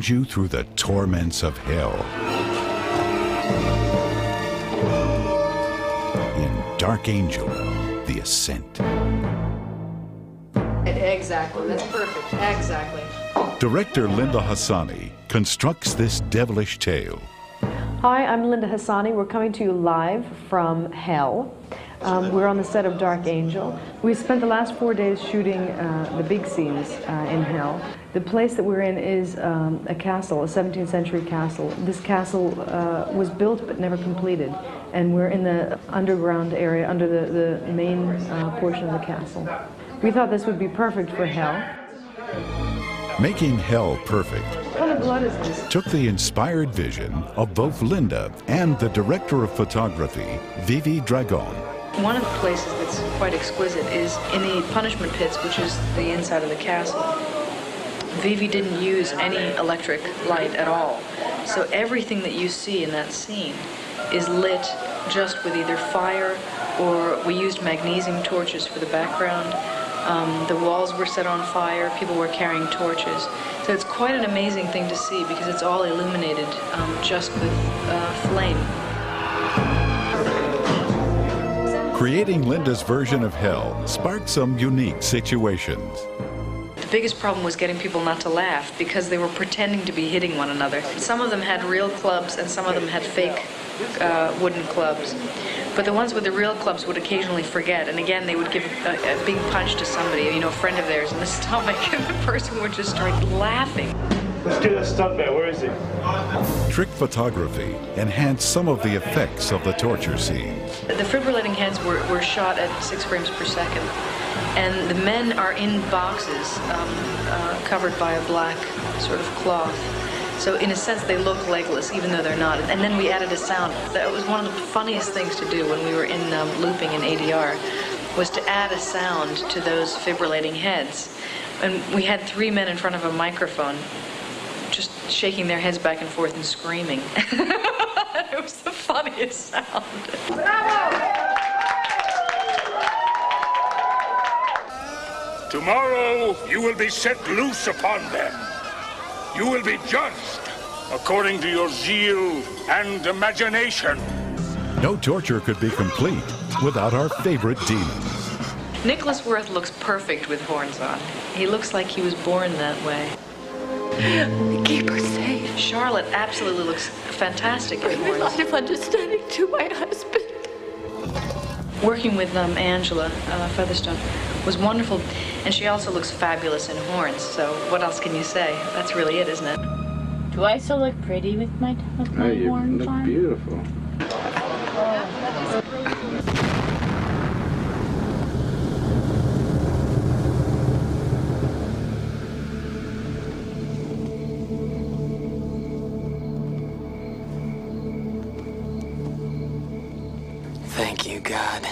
brings you through the torments of hell. In Dark Angel, The Ascent. Exactly, that's perfect, exactly. Director Linda Hassani constructs this devilish tale. Hi, I'm Linda Hassani. We're coming to you live from hell. We're on the set of Dark Angel. We spent the last 4 days shooting the big scenes in hell. The place that we're in is a castle, a 17th century castle. This castle was built but never completed, and we're in the underground area under the main portion of the castle. We thought this would be perfect for hell. Making hell perfect What kind of blood is this? took the inspired vision of both Linda and the director of photography, Vivi Dragon. One of the places that's quite exquisite is in the punishment pits, which is the inside of the castle. Vivi didn't use any electric light at all. So everything that you see in that scene is lit just with either fire, or we used magnesium torches for the background. The walls were set on fire, people were carrying torches. So it's quite an amazing thing to see because it's all illuminated just with flame. Creating Linda's version of hell sparked some unique situations. The biggest problem was getting people not to laugh because they were pretending to be hitting one another. Some of them had real clubs and some of them had fake wooden clubs. But the ones with the real clubs would occasionally forget, and again they would give a big punch to somebody, you know, a friend of theirs, in the stomach, and the person would just start laughing. Let's do that stuntman. Where is he? Trick photography enhanced some of the effects of the torture scenes. The fibrillating heads were shot at 6 frames per second, and the men are in boxes covered by a black sort of cloth. So in a sense, they look legless, even though they're not. And then we added a sound. That was one of the funniest things to do when we were in looping in ADR, was to add a sound to those fibrillating heads. And we had 3 men in front of a microphone, just shaking their heads back and forth and screaming. It was the funniest sound. Tomorrow, you will be set loose upon them. You will be judged according to your zeal and imagination. No torture could be complete without our favorite demons. Nicholas Worth looks perfect with horns on. He looks like he was born that way. Keep her safe. Charlotte absolutely looks fantastic in Bring a lot horns. of understanding to my husband. Working with Angela Featherstone was wonderful, and she also looks fabulous in horns, so what else can you say? That's really it, isn't it? Do I still look pretty with my Hey, you horns look on? beautiful. Thank you, God.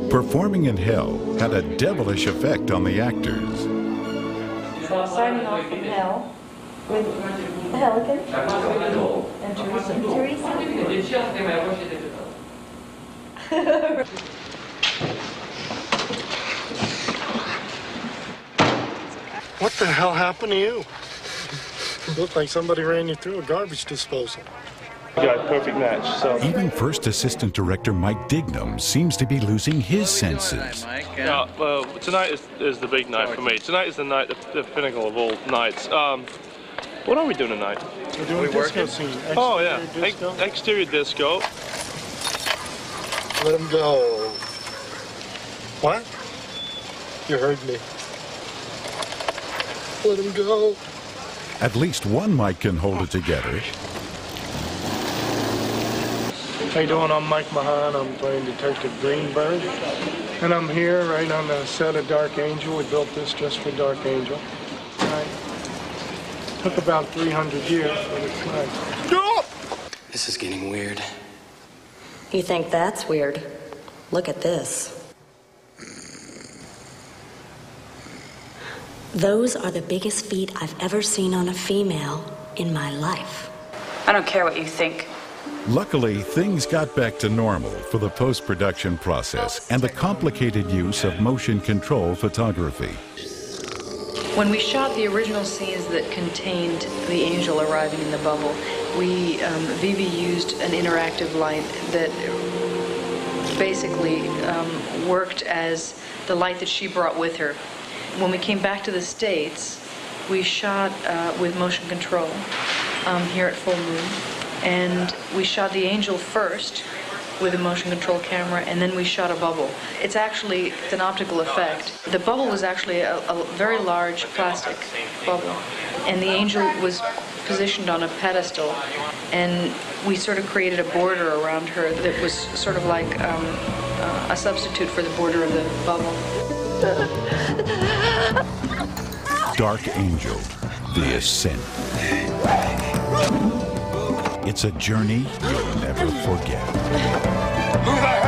Performing in hell had a devilish effect on the actors. So signing off from hell with Helican and Teresa. What the hell happened to you? You look like somebody ran you through a garbage disposal. We got a perfect match, so. Even First Assistant Director Mike Dignam seems to be losing his senses. Yeah, well, tonight is the big night for me. Tonight is the night, the pinnacle of all nights. What are we doing tonight? We're doing a disco scene. Oh, yeah. Disco. Exterior disco. Let him go. What? You heard me. Let him go. At least one Mike can hold it together. How you doing? I'm Mike Mahan. I'm playing Detective Greenberg. And I'm here right on the set of Dark Angel. We built this just for Dark Angel. Right. Took about 300 years, but it's nice. This is getting weird. You think that's weird? Look at this. Those are the biggest feet I've ever seen on a female in my life. I don't care what you think. Luckily, things got back to normal for the post-production process and the complicated use of motion control photography. When we shot the original scenes that contained the angel arriving in the bubble, Vivi used an interactive light that basically worked as the light that she brought with her. When we came back to the States, we shot with motion control here at full moon, and we shot the angel first with a motion control camera, and then we shot a bubble. It's an optical effect. The bubble was actually a very large plastic bubble, and the angel was positioned on a pedestal, and we sort of created a border around her that was sort of like a substitute for the border of the bubble. Dark Angel, the Ascent. It's a journey you'll never forget. Move out!